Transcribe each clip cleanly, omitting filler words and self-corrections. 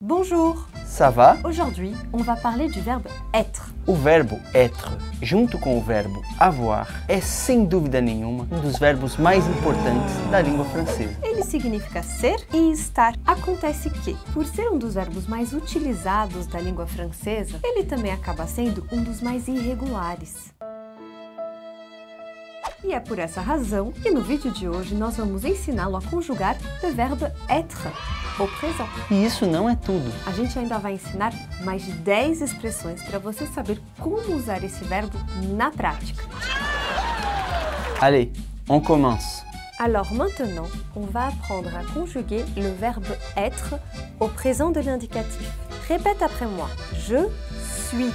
Bonjour! Ça va? Aujourd'hui, on va parler du verbe être. O verbo être, junto com o verbo avoir, é sem dúvida nenhuma um dos verbos mais importantes da língua francesa. Ele significa ser e estar. Acontece que, por ser um dos verbos mais utilizados da língua francesa, ele também acaba sendo um dos mais irregulares. E é por essa razão que no vídeo de hoje nós vamos ensiná-lo a conjugar o verbo être au présent. E isso não é tudo. A gente ainda vai ensinar mais de 10 expressões para você saber como usar esse verbo na prática. Allez, on commence. Alors maintenant, on va apprendre à conjuguer le verbe être au présent de l'indicatif. Répète après moi. Je suis.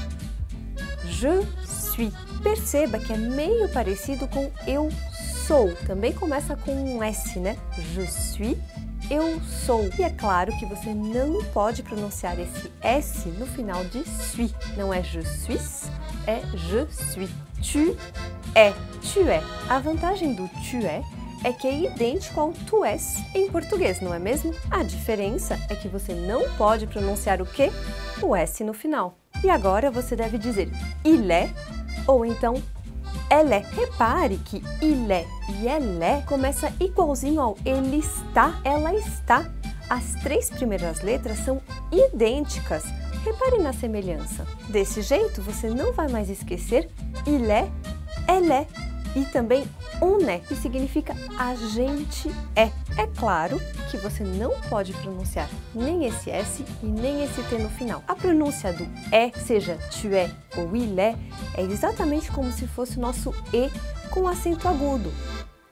Je suis. Perceba que é meio parecido com eu sou. Também começa com um S, né? Je suis, eu sou. E é claro que você não pode pronunciar esse S no final de suis. Não é je suis, é je suis. Tu é. Tu é. A vantagem do tu é que é idêntico ao tu és em português, não é mesmo? A diferença é que você não pode pronunciar o quê? O S no final. E agora você deve dizer il est ou então elle est. Repare que il est e elle est começa igualzinho ao ele está, ela está. As três primeiras letras são idênticas. Repare na semelhança. Desse jeito, você não vai mais esquecer il est, elle est e também on est, que significa a gente é. É claro que você não pode pronunciar nem esse S e nem esse T no final. A pronúncia do é, seja tu é ou il est, é exatamente como se fosse o nosso E com acento agudo.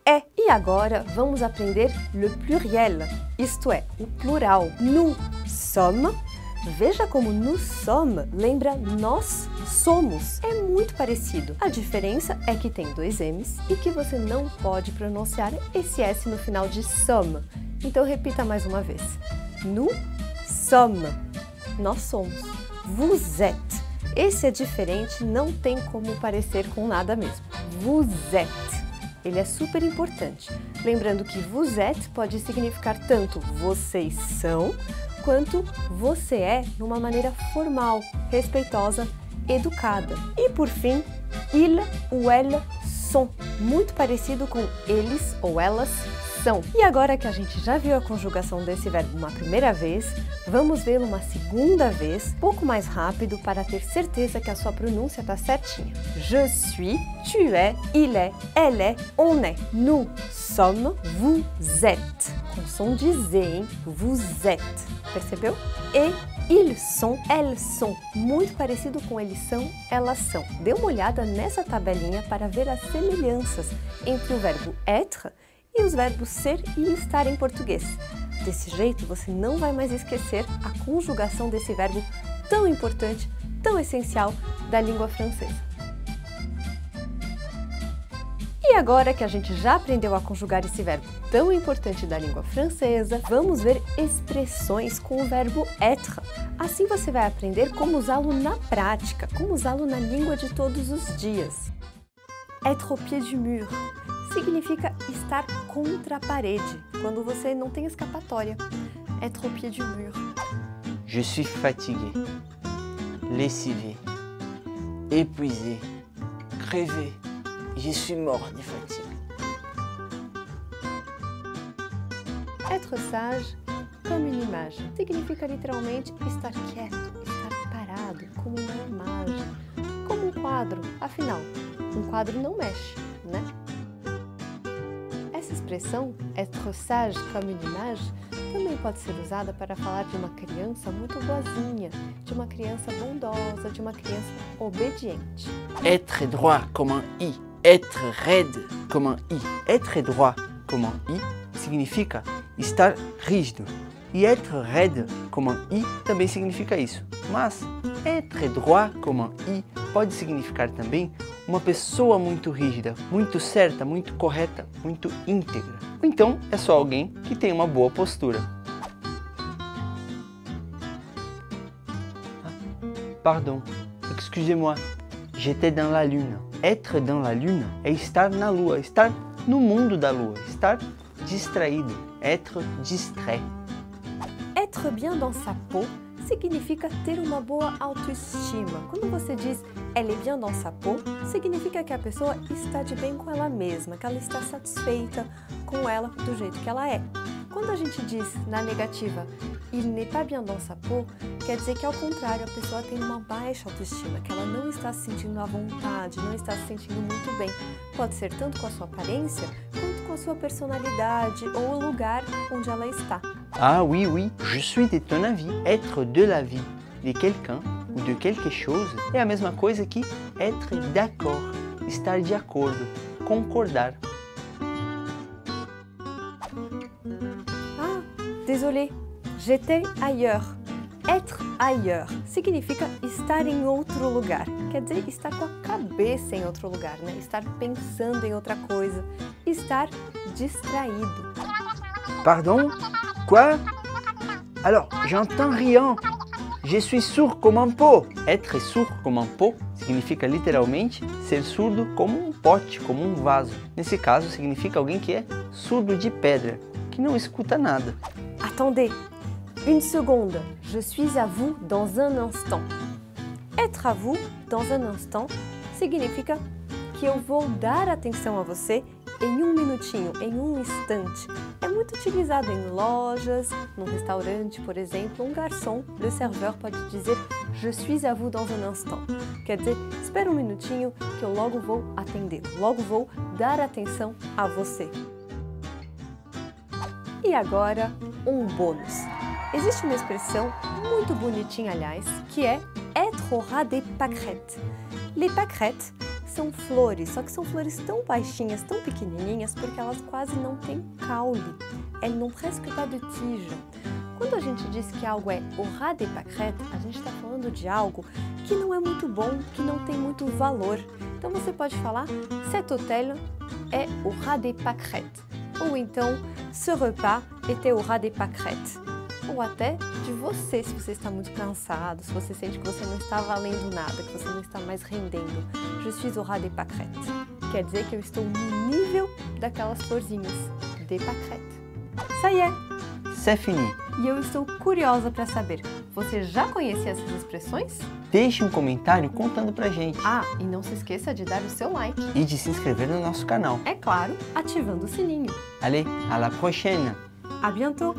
É. E agora vamos aprender le pluriel, isto é, o plural. Nous sommes. Veja como nous sommes lembra nós somos. É muito parecido. A diferença é que tem dois M's e que você não pode pronunciar esse S no final de somme. Então repita mais uma vez. Nous sommes. Nós somos. Vous êtes. Esse é diferente, não tem como parecer com nada mesmo. Vous êtes. Ele é super importante. Lembrando que vous êtes pode significar tanto vocês são, quanto você é numa maneira formal, respeitosa, educada. E por fim, il ou elle sont, muito parecido com eles ou elas são. E agora que a gente já viu a conjugação desse verbo uma primeira vez, vamos vê-lo uma segunda vez, pouco mais rápido, para ter certeza que a sua pronúncia está certinha. Je suis, tu es, il est, elle est, on est, nous sommes, vous êtes. Com som de Z, hein? Vous êtes. Percebeu? E ils sont, elles sont. Muito parecido com eles são, elas são. Dê uma olhada nessa tabelinha para ver as semelhanças entre o verbo être e os verbos ser e estar em português. Desse jeito, você não vai mais esquecer a conjugação desse verbo tão importante, tão essencial da língua francesa. E agora que a gente já aprendeu a conjugar esse verbo tão importante da língua francesa, vamos ver expressões com o verbo être. Assim você vai aprender como usá-lo na prática, como usá-lo na língua de todos os dias. Être au pied du mur significa estar contra a parede, quando você não tem escapatória. Être au pied du mur. Je suis fatigué, lessivé, épuisé, crevé. Je suis mort de fatigue. Être sage comme une image significa literalmente estar quieto, estar parado, como uma imagem, como um quadro. Afinal, um quadro não mexe, né? Essa expressão, être sage comme une image, também pode ser usada para falar de uma criança muito boazinha, de uma criança bondosa, de uma criança obediente. Être droit comme un I. Être raide comme un I. Être droit comme un I significa estar rígido. E être raide comme un I também significa isso. Mas être droit comme un I pode significar também uma pessoa muito rígida, muito certa, muito correta, muito íntegra. Ou então é só alguém que tem uma boa postura. Pardon, excusez-moi, j'étais dans la lune. Être dans la lune é estar na lua, estar no mundo da lua, estar distraído, être distrait. Être bien dans sa peau significa ter uma boa autoestima. Quando você diz ela é bien dans sa peau, significa que a pessoa está de bem com ela mesma, que ela está satisfeita com ela do jeito que ela é. Quando a gente diz na negativa il n'est pas bien dans sa peau, quer dizer que ao contrário, a pessoa tem uma baixa autoestima, que ela não está se sentindo à vontade, não está se sentindo muito bem. Pode ser tanto com a sua aparência, quanto com a sua personalidade ou o lugar onde ela está. Ah oui, oui, je suis de ton avis. Être de l'avis de quelqu'un ou de quelque chose é a mesma coisa que être d'accord, estar de acordo, concordar. Ah, désolé, j'étais ailleurs. Être ailleurs significa estar em outro lugar. Quer dizer, estar com a cabeça em outro lugar, né? Estar pensando em outra coisa, estar distraído. Pardon? Quoi? Alors, j'entends rien. Je suis sourd comme un pot. Être sourd comme un pot significa literalmente ser surdo como um pote, como um vaso. Nesse caso, significa alguém que é surdo de pedra, que não escuta nada. Attendez, une seconde, je suis à vous dans un instant. Être à vous dans un instant significa que eu vou dar atenção a você em um minutinho, em um instante. É muito utilizado em lojas, num restaurante, por exemplo. Um garçom, le serveur, pode dizer je suis à vous dans un instant. Quer dizer, espera um minutinho que eu logo vou atender, logo vou dar atenção a você. E agora, um bônus. Existe uma expressão muito bonitinha, aliás, que é être au ras des pâquerettes. Les pâquerettes são flores, só que são flores tão baixinhas, tão pequenininhas, porque elas quase não têm caule. Elles n'ont presque pas de tige. Quando a gente diz que algo é au ras des pâquerettes, a gente está falando de algo que não é muito bom, que não tem muito valor. Então você pode falar, cet hôtel est au ras des pâquerettes. Ou então, ce repas était au ras des pâquerettes. Ou até de você, se você está muito cansado, se você sente que você não está valendo nada, que você não está mais rendendo. Je suis au ras des pâquerettes. Quer dizer que eu estou no nível daquelas florzinhas, des pâquerettes. Ça y est! C'est fini. E eu estou curiosa para saber, você já conhecia essas expressões? Deixe um comentário contando pra gente. Ah, e não se esqueça de dar o seu like. E de se inscrever no nosso canal. É claro, ativando o sininho. Allez, à la prochaine! À bientôt!